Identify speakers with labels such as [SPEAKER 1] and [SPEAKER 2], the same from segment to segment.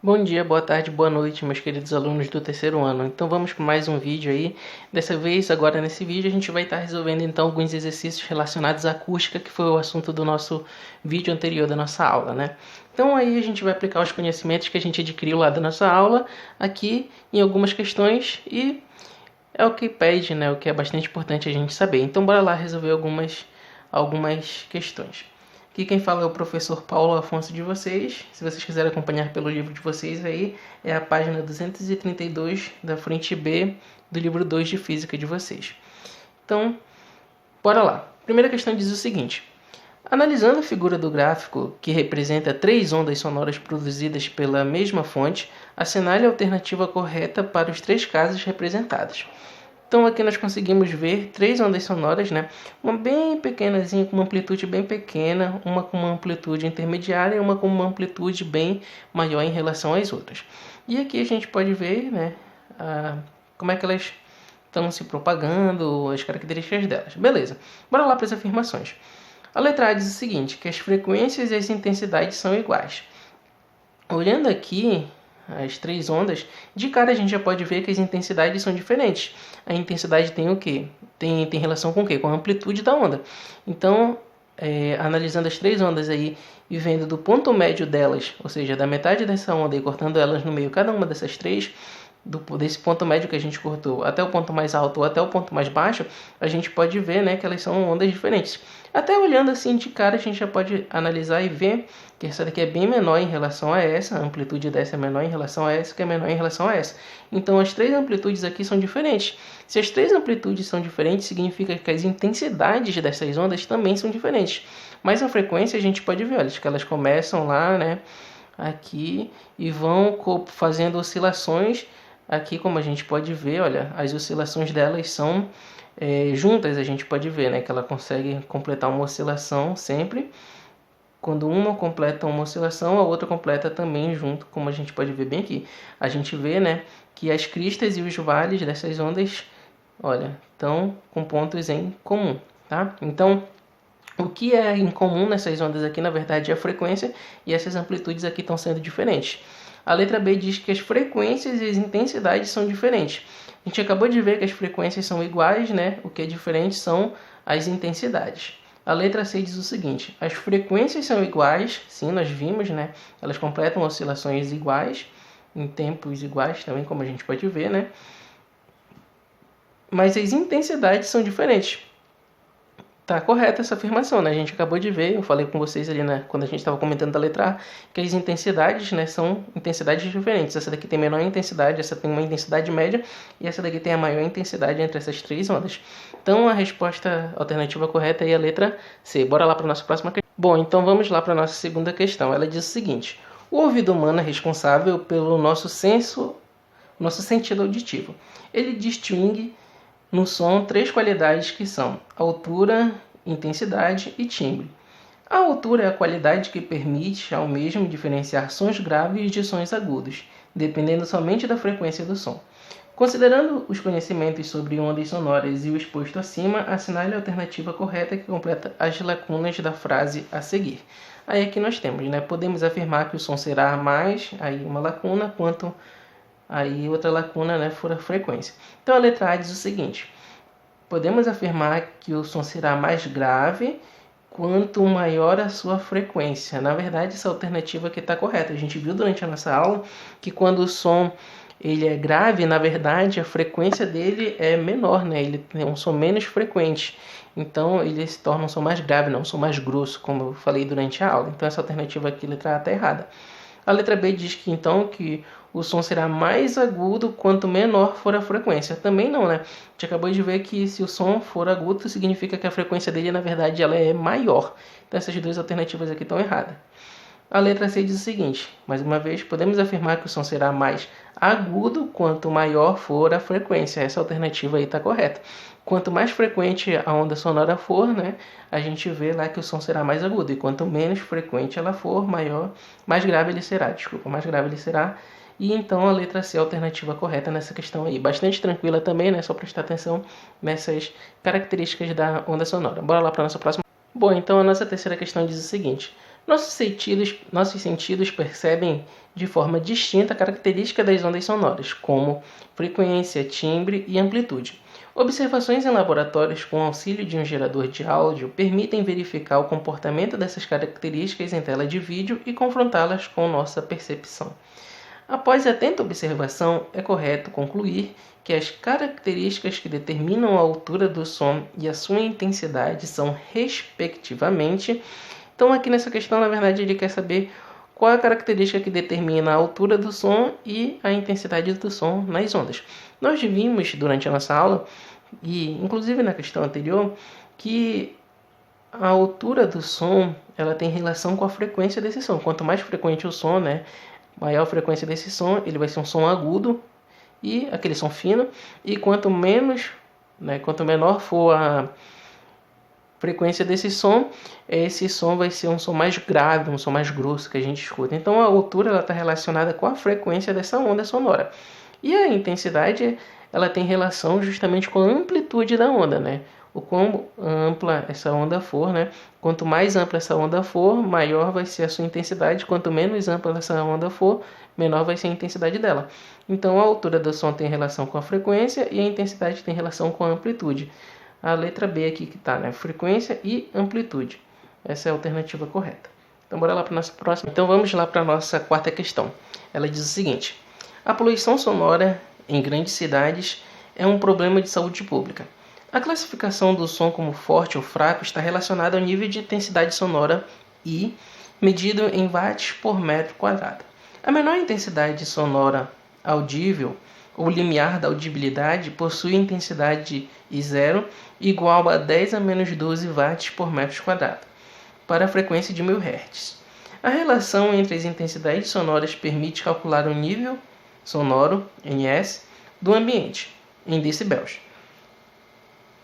[SPEAKER 1] Bom dia, boa tarde, boa noite, meus queridos alunos do terceiro ano. Então vamos para mais um vídeo aí. Dessa vez, agora nesse vídeo, a gente vai estar resolvendo então alguns exercícios relacionados à acústica, que foi o assunto do nosso vídeo anterior da nossa aula, né? Então aí a gente vai aplicar os conhecimentos que a gente adquiriu lá da nossa aula, aqui em algumas questões, e é o que pede, né? O que é bastante importante a gente saber. Então bora lá resolver algumas questões. Aqui quem fala é o professor Paulo Afonso de vocês. Se vocês quiserem acompanhar pelo livro de vocês aí, é a página 232 da frente B do livro 2 de Física de vocês. Então, bora lá. Primeira questão diz o seguinte. Analisando a figura do gráfico que representa 3 ondas sonoras produzidas pela mesma fonte, assinale a alternativa correta para os 3 casos representados. Então aqui nós conseguimos ver 3 ondas sonoras, né? Uma bem pequenazinha, com uma amplitude bem pequena, uma com uma amplitude intermediária e uma com uma amplitude bem maior em relação às outras. E aqui a gente pode ver, né, como é que elas estão se propagando, as características delas. Beleza, bora lá para as afirmações. A letra A diz o seguinte, que as frequências e as intensidades são iguais. Olhando aqui as 3 ondas, de cara a gente já pode ver que as intensidades são diferentes. A intensidade tem o quê? Tem relação com o quê? Com a amplitude da onda. Então, analisando as 3 ondas aí e vendo do ponto médio delas, ou seja, da metade dessa onda e cortando elas no meio, cada uma dessas 3, desse ponto médio que a gente cortou até o ponto mais alto ou até o ponto mais baixo, a gente pode ver, né, que elas são ondas diferentes. Até olhando assim de cara, a gente já pode analisar e ver que essa daqui é bem menor em relação a essa, a amplitude dessa é menor em relação a essa, que é menor em relação a essa. Então as 3 amplitudes aqui são diferentes. Se as 3 amplitudes são diferentes, significa que as intensidades dessas ondas também são diferentes. Mas a frequência a gente pode ver, olha, que elas começam lá, né, aqui e vão fazendo oscilações. Aqui, como a gente pode ver, olha, as oscilações delas são juntas, a gente pode ver, né, que ela consegue completar uma oscilação sempre. Quando uma completa uma oscilação, a outra completa também junto, como a gente pode ver bem aqui. A gente vê, né, que as cristas e os vales dessas ondas, olha, estão com pontos em comum, tá? Então, o que é em comum nessas ondas aqui, na verdade, é a frequência, e essas amplitudes aqui estão sendo diferentes. A letra B diz que as frequências e as intensidades são diferentes. A gente acabou de ver que as frequências são iguais, né? O que é diferente são as intensidades. A letra C diz o seguinte, as frequências são iguais, sim, nós vimos, né? Elas completam oscilações iguais, em tempos iguais também, como a gente pode ver, né? Mas as intensidades são diferentes. Tá correta essa afirmação, né? A gente acabou de ver, eu falei com vocês ali, né, quando a gente estava comentando da letra A, que as intensidades, né, são intensidades diferentes. Essa daqui tem menor intensidade, essa tem uma intensidade média, e essa daqui tem a maior intensidade entre essas 3 ondas. Então a resposta alternativa correta é a letra C. Bora lá para a nossa próxima questão. Bom, então vamos lá para a nossa segunda questão. Ela diz o seguinte, o ouvido humano é responsável pelo nosso sentido auditivo. Ele distingue no som 3 qualidades que são altura, intensidade e timbre. A altura é a qualidade que permite ao mesmo diferenciar sons graves de sons agudos, dependendo somente da frequência do som. Considerando os conhecimentos sobre ondas sonoras e o exposto acima, assinale a alternativa correta que completa as lacunas da frase a seguir. Aí aqui nós temos, né? Podemos afirmar que o som será mais, aí uma lacuna, quanto aí outra lacuna, né, for a frequência. Então a letra A diz o seguinte, podemos afirmar que o som será mais grave quanto maior a sua frequência. Na verdade, essa alternativa aqui está correta. A gente viu durante a nossa aula que quando o som ele é grave, na verdade, a frequência dele é menor, né? Ele tem um som menos frequente. Então, ele se torna um som mais grave, não um som mais grosso, como eu falei durante a aula. Então, essa alternativa aqui, letra A, está errada. A letra B diz que, então, que o som será mais agudo quanto menor for a frequência. Também não, né? A gente acabou de ver que se o som for agudo, significa que a frequência dele, na verdade, ela é maior. Então, essas 2 alternativas aqui estão erradas. A letra C diz o seguinte, mais uma vez, podemos afirmar que o som será mais agudo quanto maior for a frequência. Essa alternativa aí está correta. Quanto mais frequente a onda sonora for, né, a gente vê lá que o som será mais agudo. E quanto menos frequente ela for, mais grave ele será. Mais grave ele será. E então a letra C é a alternativa correta nessa questão aí. Bastante tranquila também, né? Só prestar atenção nessas características da onda sonora. Bora lá para a nossa próxima. Bom, então a nossa terceira questão diz o seguinte. Nossos sentidos percebem de forma distinta a característica das ondas sonoras, como frequência, timbre e amplitude. Observações em laboratórios com auxílio de um gerador de áudio permitem verificar o comportamento dessas características em tela de vídeo e confrontá-las com nossa percepção. Após atenta observação, é correto concluir que as características que determinam a altura do som e a sua intensidade são, respectivamente. Então, aqui nessa questão, na verdade, ele quer saber qual é a característica que determina a altura do som e a intensidade do som nas ondas. Nós vimos durante a nossa aula, e inclusive na questão anterior, que a altura do som ela tem relação com a frequência desse som. Quanto mais frequente o som, maior a frequência desse som, ele vai ser um som agudo, e aquele som fino, e quanto menor for a frequência desse som, esse som vai ser um som mais grave, um som mais grosso que a gente escuta. Então a altura está relacionada com a frequência dessa onda sonora. E a intensidade ela tem relação justamente com a amplitude da onda, O quão ampla essa onda for, Quanto mais ampla essa onda for, maior vai ser a sua intensidade. Quanto menos ampla essa onda for, menor vai ser a intensidade dela. Então a altura do som tem relação com a frequência e a intensidade tem relação com a amplitude. A letra B aqui que está, frequência e amplitude. Essa é a alternativa correta. Então bora lá para a nossa próxima. Então vamos lá para a nossa quarta questão. Ela diz o seguinte: a poluição sonora em grandes cidades é um problema de saúde pública. A classificação do som como forte ou fraco está relacionada ao nível de intensidade sonora I, medido em watts por metro quadrado. A menor intensidade sonora audível, ou limiar da audibilidade, possui intensidade I0 igual a 10 a menos 12 watts por metro quadrado, para a frequência de 1000 Hz. A relação entre as intensidades sonoras permite calcular o nível sonoro, NS, do ambiente, em decibéis.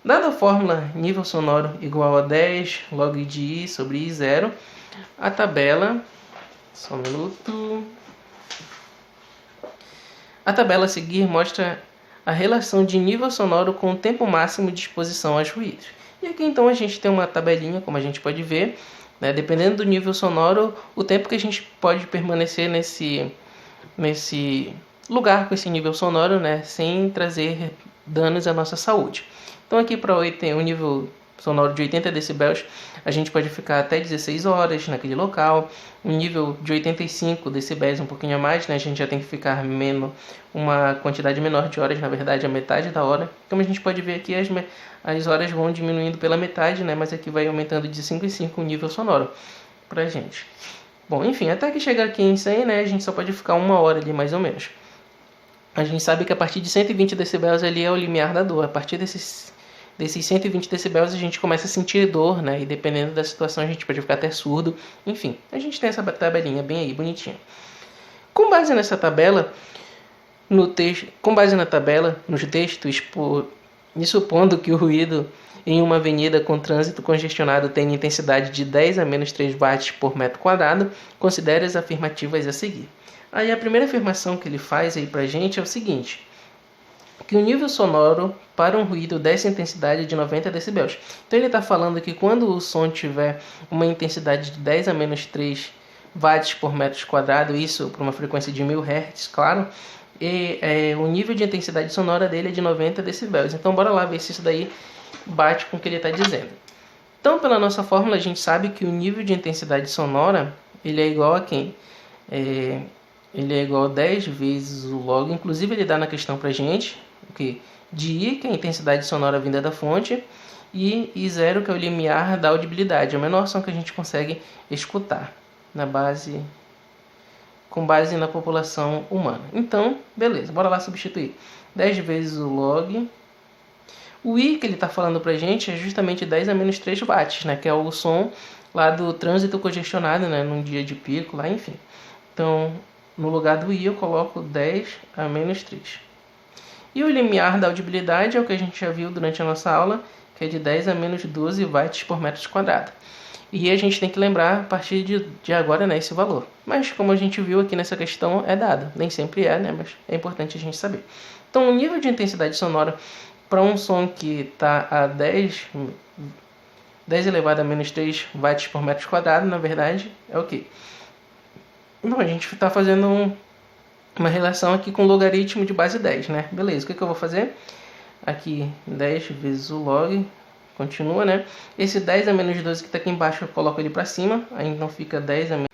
[SPEAKER 1] Dada a fórmula nível sonoro igual a 10 log de I sobre I0, a tabela... Só um minuto... A tabela a seguir mostra a relação de nível sonoro com o tempo máximo de exposição aos ruídos. E aqui então a gente tem uma tabelinha, como a gente pode ver, dependendo do nível sonoro, o tempo que a gente pode permanecer nesse lugar com esse nível sonoro, sem trazer danos à nossa saúde. Então aqui para um nível sonoro de 80 decibéis, a gente pode ficar até 16 horas naquele local. Um nível de 85 decibéis, um pouquinho a mais, a gente já tem que ficar uma quantidade menor de horas, na verdade a metade da hora. Como a gente pode ver aqui, as horas vão diminuindo pela metade, mas aqui vai aumentando de 5 em 5 o nível sonoro pra gente. Bom, enfim, até que chegar aqui em 100, a gente só pode ficar 1 hora ali mais ou menos. A gente sabe que a partir de 120 decibéis ali é o limiar da dor. A partir desses 120 decibéis a gente começa a sentir dor, e dependendo da situação a gente pode ficar até surdo. Enfim, a gente tem essa tabelinha bem aí, bonitinha. Com base nessa tabela, nos textos, e supondo que o ruído em uma avenida com trânsito congestionado tenha intensidade de 10 a menos 3 watts por metro quadrado, considere as afirmativas a seguir. Aí a primeira afirmação que ele faz aí pra gente é o seguinte: que o nível sonoro para um ruído dessa intensidade é de 90 decibéis. Então ele está falando que quando o som tiver uma intensidade de 10 a menos 3 watts por metro quadrado, isso para uma frequência de 1000 Hz, claro, o nível de intensidade sonora dele é de 90 decibéis. Então bora lá ver se isso daí bate com o que ele está dizendo. Então pela nossa fórmula a gente sabe que o nível de intensidade sonora ele é igual a quem? Ele é igual a 10 vezes o log, inclusive ele dá na questão pra gente, de I, que é a intensidade sonora vinda da fonte, e I0, que é o limiar da audibilidade, é o menor som que a gente consegue escutar, com base na população humana. Então, beleza, bora lá substituir. 10 vezes o log. O I que ele está falando pra gente é justamente 10 a menos 3 watts, que é o som lá do trânsito congestionado, num dia de pico, lá, enfim. Então, no lugar do I eu coloco 10 a menos 3. E o limiar da audibilidade é o que a gente já viu durante a nossa aula, que é de 10 a menos 12 watts por metro quadrado. E a gente tem que lembrar a partir de agora esse valor. Mas como a gente viu aqui nessa questão é dado. Nem sempre é, mas é importante a gente saber. Então o nível de intensidade sonora para um som que está a 10 10 elevado a menos 3 watts por metro quadrado, na verdade, é o quê? Não, a gente está fazendo uma relação aqui com logaritmo de base 10, né? Beleza, o que eu vou fazer? Aqui 10 vezes o log, continua, né? Esse 10 a menos 12 que está aqui embaixo, eu coloco ele para cima, aí então fica 10 a menos...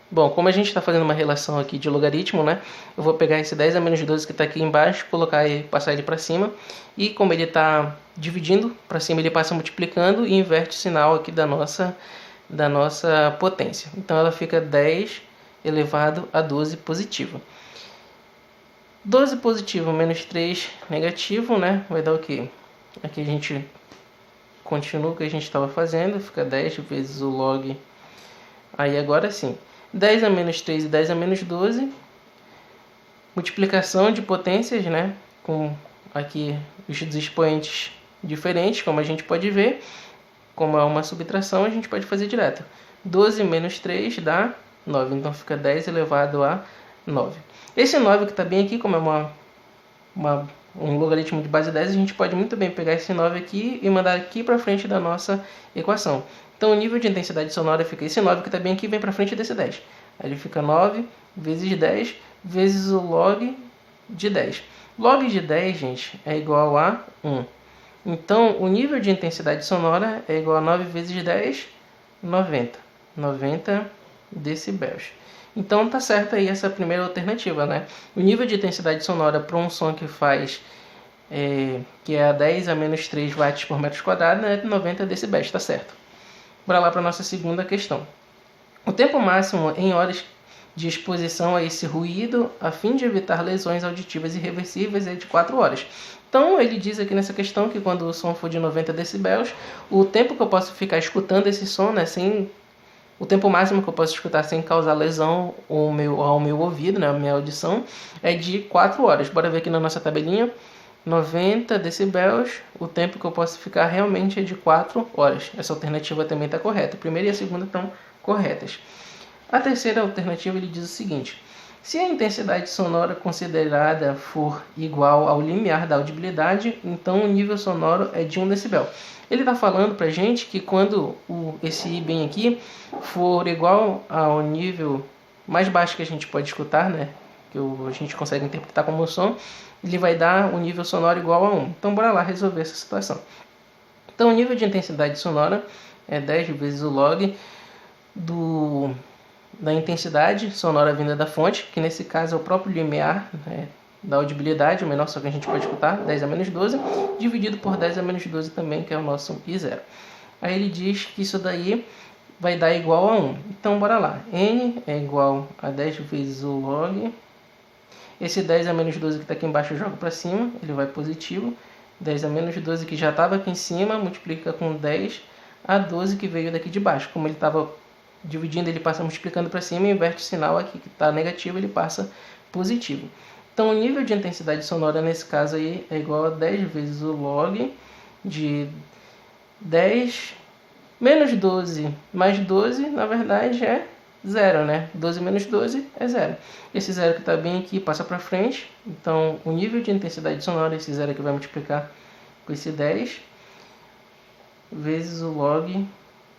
[SPEAKER 1] Bom, como a gente está fazendo uma relação aqui de logaritmo, né? Eu vou pegar esse 10 a menos 12 que está aqui embaixo, colocar e passar ele para cima. E como ele está dividindo, para cima ele passa multiplicando e inverte o sinal aqui da nossa potência. Então ela fica 10 elevado a 12 positivo. 12 positivo menos 3 negativo, né? Vai dar o quê? Aqui a gente continua o que a gente estava fazendo, fica 10 vezes o log. Aí agora sim, 10 a menos 3 e 10 a menos 12. Multiplicação de potências, né? Com aqui os expoentes diferentes, como a gente pode ver. Como é uma subtração, a gente pode fazer direto. 12 menos 3 dá 9. Então fica 10 elevado a 9. Esse 9 que está bem aqui, como é um logaritmo de base 10, a gente pode muito bem pegar esse 9 aqui e mandar aqui para frente da nossa equação. Então o nível de intensidade sonora fica esse 9 que está bem aqui, vem para frente desse 10. Aí ele fica 9 vezes 10 vezes o log de 10. Log de 10, gente, é igual a 1. Então, o nível de intensidade sonora é igual a 9 vezes 10, 90. 90 decibéis. Então, tá certo aí essa primeira alternativa, né? O nível de intensidade sonora para um som que faz, que é a 10 a menos 3 watts por metro quadrado, é 90 decibéis, tá certo. Bora lá para a nossa segunda questão. O tempo máximo em horas de exposição a esse ruído, a fim de evitar lesões auditivas irreversíveis, é de 4 horas. Então, ele diz aqui nessa questão que quando o som for de 90 decibéis, o tempo que eu posso ficar escutando esse som, né, o tempo máximo que eu posso escutar sem causar lesão ao meu ouvido, né, a minha audição, é de 4 horas. Bora ver aqui na nossa tabelinha. 90 decibéis, o tempo que eu posso ficar realmente é de 4 horas. Essa alternativa também está correta. A primeira e a segunda estão corretas. A terceira alternativa ele diz o seguinte: se a intensidade sonora considerada for igual ao limiar da audibilidade, então o nível sonoro é de 1 decibel. Ele está falando para a gente que quando esse I bem aqui for igual ao nível mais baixo que a gente pode escutar, né, que a gente consegue interpretar como som, ele vai dar um nível sonoro igual a 1. Então bora lá resolver essa situação. Então o nível de intensidade sonora é 10 vezes o log da intensidade sonora vinda da fonte, que nesse caso é o próprio limiar, né, da audibilidade, o menor som que a gente pode escutar, 10 a menos 12, dividido por 10 a menos 12 também, que é o nosso I0. Aí ele diz que isso daí vai dar igual a 1. Então bora lá. N é igual a 10 vezes o log. Esse 10 a menos 12 que está aqui embaixo eu jogo para cima, ele vai positivo. 10 a menos 12 que já estava aqui em cima, multiplica com 10 a 12 que veio daqui de baixo. Como ele estava dividindo, ele passa multiplicando para cima e inverte o sinal aqui que está negativo, ele passa positivo. Então o nível de intensidade sonora nesse caso aí é igual a 10 vezes o log de 10 menos 12 mais 12, na verdade é 0, né? 12 menos 12 é 0. Esse 0 que está bem aqui passa para frente, então o nível de intensidade sonora, esse 0 aqui vai multiplicar com esse 10 vezes o log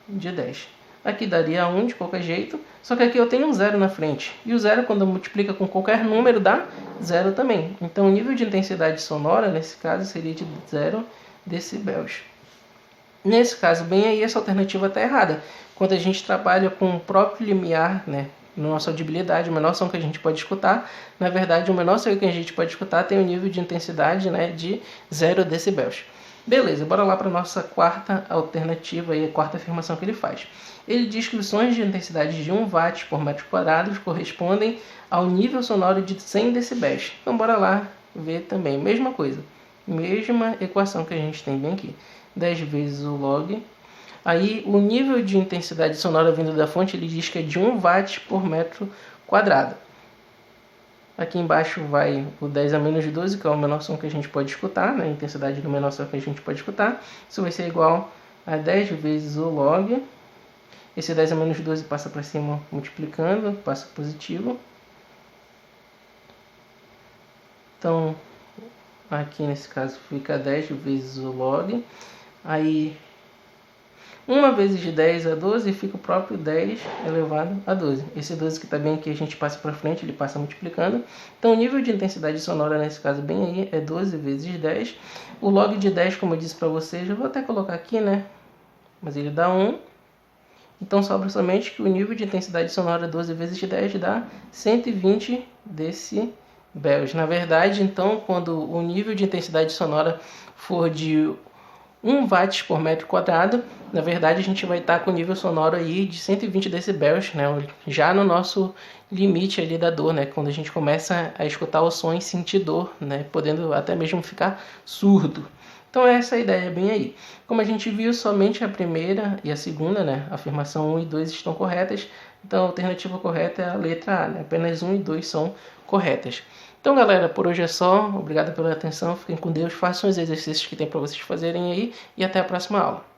[SPEAKER 1] de 10. Aqui daria 1 de qualquer jeito, só que aqui eu tenho um 0 na frente. E o 0, quando multiplica com qualquer número, dá 0 também. Então o nível de intensidade sonora, nesse caso, seria de 0 decibéis. Nesse caso, bem aí, essa alternativa está errada. Quando a gente trabalha com o próprio limiar, né, na nossa audibilidade, o menor som que a gente pode escutar, na verdade, o menor som que a gente pode escutar tem um nível de intensidade, né, de 0 decibéis. Beleza, bora lá para a nossa quarta alternativa e a quarta afirmação que ele faz. Ele diz que os sons de intensidade de 1 watt por metro quadrado correspondem ao nível sonoro de 100 decibéis. Então bora lá ver também, mesma coisa, mesma equação que a gente tem bem aqui. 10 vezes o log. Aí o nível de intensidade sonora vindo da fonte, ele diz que é de 1 watt por metro quadrado. Aqui embaixo vai o 10 a menos 12, que é o menor som que a gente pode escutar, né? A intensidade do menor som que a gente pode escutar. Isso vai ser igual a 10 vezes o log. Esse 10 a menos 12 passa para cima multiplicando, passa positivo. Então, aqui nesse caso fica 10 vezes o log. Aí 1 vezes 10 é 12 e fica o próprio 10 elevado a 12. Esse 12 que está bem aqui a gente passa para frente, ele passa multiplicando. Então o nível de intensidade sonora nesse caso bem aí é 12 vezes 10. O log de 10, como eu disse para vocês, eu vou até colocar aqui, né? Mas ele dá 1. Então sobra somente que o nível de intensidade sonora 12 vezes 10 dá 120 decibéis. Na verdade, então, quando o nível de intensidade sonora for de 1 watts por metro quadrado, na verdade a gente vai estar com o nível sonoro aí de 120 decibéis, né? Já no nosso limite ali da dor, né? Quando a gente começa a escutar o som e sentir dor, né? Podendo até mesmo ficar surdo. Então essa é a ideia bem aí. Como a gente viu, somente a primeira e a segunda, né? A afirmação 1 e 2 estão corretas. Então a alternativa correta é a letra A, né? Apenas 1 e 2 são corretas. Então, galera, por hoje é só. Obrigado pela atenção. Fiquem com Deus. Façam os exercícios que tem para vocês fazerem aí. E até a próxima aula.